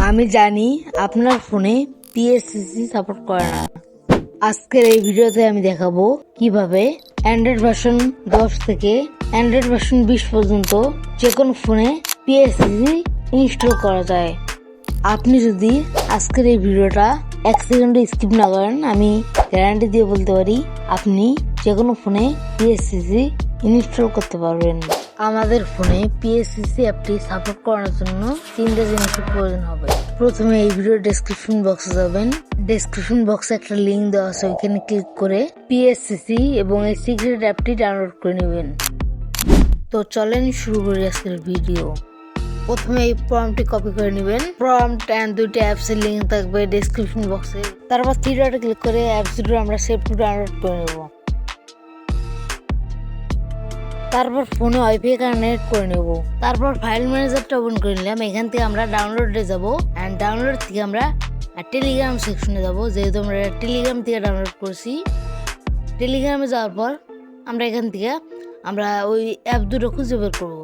আমি জানি আপনার ফোনে PSCC সাপোর্ট করে না। আজকের এই ভিডিওতে আমি দেখাবো কিভাবে অ্যান্ড্রয়েড ভার্সন 10 থেকে অ্যান্ড্রয়েড ভার্সন 20 পর্যন্ত যে কোনো ফোনে PSCC ইনস্টল করা যায়। আপনি যদি আজকের এই ভিডিওটা 1 সেকেন্ডও স্কিপ না করেন, আমি গ্যারান্টি দিয়ে বলতে পারি আপনি যে কোনো ফোনে PSCC ইনস্টল করতে পারবেন। আমাদের ফোনে PSCC অ্যাপটি সাপোর্ট করার জন্য 3টা জিনিসের প্রয়োজন হবে। প্রথমে এই ভিডিওর ডেসক্রিপশন বক্সে যাবেন। ডেসক্রিপশন বক্সে একটা লিঙ্ক দেওয়া আছে, ওইখানে ক্লিক করে PSCC এবং এই সিক্রেট অ্যাপটি ডাউনলোড করে নেবেন। তো চলেন শুরু করি আজকের ভিডিও। প্রথমে এই প্রম্পটটি কপি করে নেবেন। প্রম্পট এন্ড দুইটা অ্যাপসের লিঙ্ক থাকবে ডেসক্রিপশন বক্সে। তারপর থ্রি ডটে ক্লিক করে অ্যাপস দুটো আমরা সেভ টু ডাউনলোড করে নেব। তারপর ফোনে ওয়াইফাই কানেক্ট করে নেব। তারপর ফাইল ম্যানেজারটা ওপেন করে নিলাম। এখান থেকে আমরা ডাউনলোডে যাব এন্ড ডাউনলোড থেকে আমরা টেলিগ্রাম সেকশনে যাব, যেহেতু আমরা টেলিগ্রাম থেকে ডাউনলোড করছি। টেলিগ্রামে যাওয়ার পর আমরা এখান থেকে আমরা ওই অ্যাপ দুটো খুঁজে বের করবো।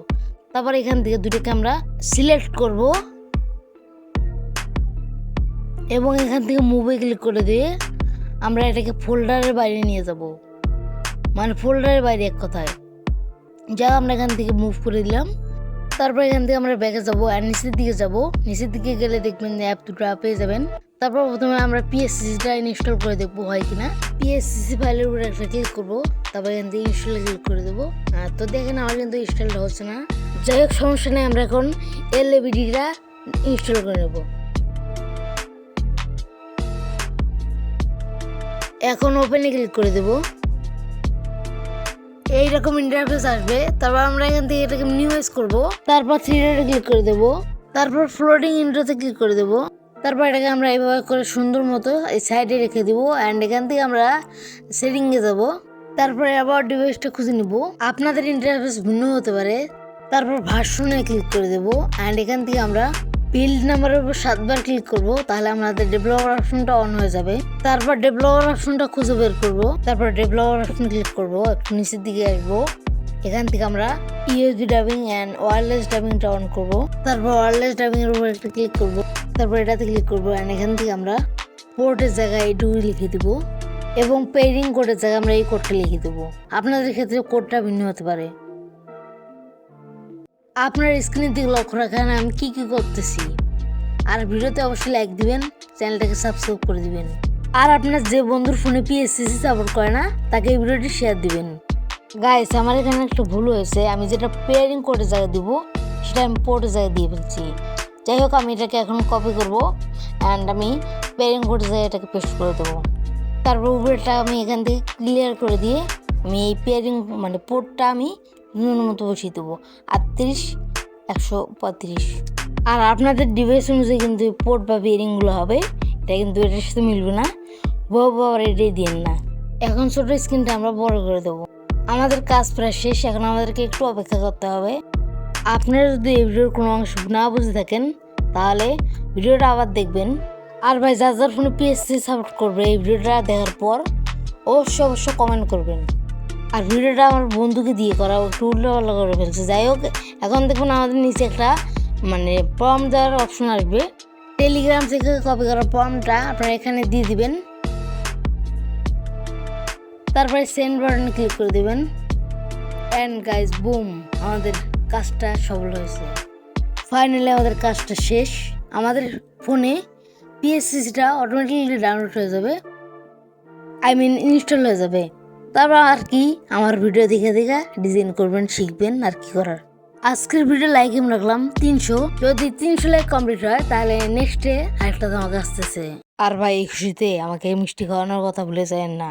তারপর এখান থেকে দুটোকে আমরা সিলেক্ট করব এবং এখান থেকে মুভে ক্লিক করে দিয়ে আমরা এটাকে ফোল্ডারের বাইরে নিয়ে যাব, মানে ফোল্ডারের বাইরে এক কথায় যা আমরা এখান থেকে মুভ করে দিলাম। তারপর এখান থেকে আমরা ব্যাকে যাব আর নিচের দিকে যাব। নিচের দিকে গেলে দেখবেন অ্যাপ দুটো পেয়ে যাবেন। তারপর প্রথমে আমরা PSCCটা ইনস্টল করে দেখবো হয় কিনা। PSCC ফাইলের উপরে একটা ক্লিক করবো, তারপর এখান থেকে ইনস্টলে ক্লিক করে দেবো। তো দেখেন আমার কিন্তু ইনস্টলটা হচ্ছে না। যাই হোক, সমস্যা নেই, আমরা এখন LABDটা ইনস্টল করে নেব। এখন ওপেনে ক্লিক করে দেব। এইরকম ইন্টারফেস আসবে। তারপর আমরা এখান থেকে এটাকে মিনিমাইজ করব। তারপর থ্রি ডটে ক্লিক করে দেব। তারপর ফ্লোটিং ইন্ট্রোতে ক্লিক করে দেব। তারপর এটাকে আমরা এইভাবে করে সুন্দর মতো এই সাইডে রেখে দিব অ্যান্ড এখান থেকে আমরা সেটিংয়ে যাব। তারপরে আবার ডিভাইসটা খুঁজে নিব। আপনাদের ইন্টারফেস ভিন্ন হতে পারে। তারপর ভার্সনে ক্লিক করে দেব অ্যান্ড এখান থেকে আমরা বিল্ড নাম্বারের উপর 7বার ক্লিক করব, তাহলে আমাদের ডেভেলপার অপশনটা অন হয়ে যাবে। তারপর ডেভেলপার অপশনটা খুঁজে বের করব। তারপর ডেভেলপার অপশন ক্লিক করব, একটু নিচের দিকে আসবো। এখান থেকে আমরা USB ডাবিং অ্যান্ড ওয়্যারলেস ডাবিংটা অন করব। তারপর ওয়্যারলেস ডাবিং এর উপর একটা ক্লিক করব। তারপর এটাতে ক্লিক করব অ্যান্ড এখান থেকে আমরা পোর্টের জায়গায় এইটুকু লিখে দিব এবং পেইরিং কোডের জায়গায় আমরা এই কোডটা লিখে দেবো। আপনাদের ক্ষেত্রে কোডটা ভিন্ন হতে পারে। আপনার স্ক্রিনের দিকে লক্ষ্য রাখেন আমি কি করতেছি। আর ভিডিওতে অবশ্যই লাইক দিবেন, চ্যানেলটাকে সাবস্ক্রাইব করে দিবেন। আর আপনার যে বন্ধুর ফোনে PSCC সাপোর্ট করে না তাকে এই ভিডিওটি শেয়ার দিবেন। গাইস, আমার এখানে একটা ভুল হয়েছে। আমি যেটা পেয়ারিং কোডের জায়গায় দিব সেটা আমি পোর্টের জায়গায় দিয়ে ফেলছি। যাই হোক, আমি এটাকে এখন কপি করব অ্যান্ড আমি পেয়ারিং কোডের জায়গায় এটাকে পেস্ট করে দেবো। তারপর উপরেটা আমি এখান থেকে ক্লিয়ার করে দিয়ে আমি এই পেয়ারিং মানে পোর্টটা আমি মতো বসিয়ে দেবো 38/135। আর আপনাদের ডিভাইস অনুযায়ী কিন্তু পোর্ট বা পেয়ারিংগুলো হবে, এটা কিন্তু এটার সাথে মিলবে না। বাবার এটাই দিন না। এখন ছোট স্ক্রিনটা আমরা বড় করে দেবো। আমাদের কাজ প্রায় শেষ, এখন আমাদেরকে একটু অপেক্ষা করতে হবে। আপনারা যদি এই ভিডিওর কোনো অংশ না বুঝে থাকেন তাহলে ভিডিওটা আবার দেখবেন। আর ভাই, যার ফোনে PSCC সাপোর্ট করবে এই ভিডিওটা দেখার পর অবশ্যই কমেন্ট করবেন। আর ভিডিওটা আমার বন্ধুকে দিয়ে করা, একটু উল্টোপাল্টা করে ফেলছে। যাই হোক, এখন দেখুন আমাদের নিচে একটা মানে প্রম্পট দেওয়ার অপশন আসবে। টেলিগ্রাম থেকে কপি করা প্রম্পটটা আপনারা এখানে দিয়ে দিবেন। তারপরে সেন্ড বাটনে ক্লিক করে দিবেন অ্যান্ড গাইজ বুম, আমাদের কাজটা সফল হয়েছে। ফাইনালি আমাদের কাজটা শেষ। আমাদের ফোনে PSCCটা অটোমেটিক্যালি ডাউনলোড হয়ে যাবে, ইনস্টল হয়ে যাবে। তারপর আর কি, আমার ভিডিও দেখে ডিজাইন করবেন, শিখবেন আর কি করার। আজকের ভিডিও লাইক আমি রাখলাম 300। যদি 300 লাইক কমপ্লিট হয় তাহলে নেক্সটে আরেকটা তোমাকে আসতেছে। আর ভাই, এই খুশিতে আমাকে মিষ্টি খাওয়ানোর কথা ভুলে যাবেন না।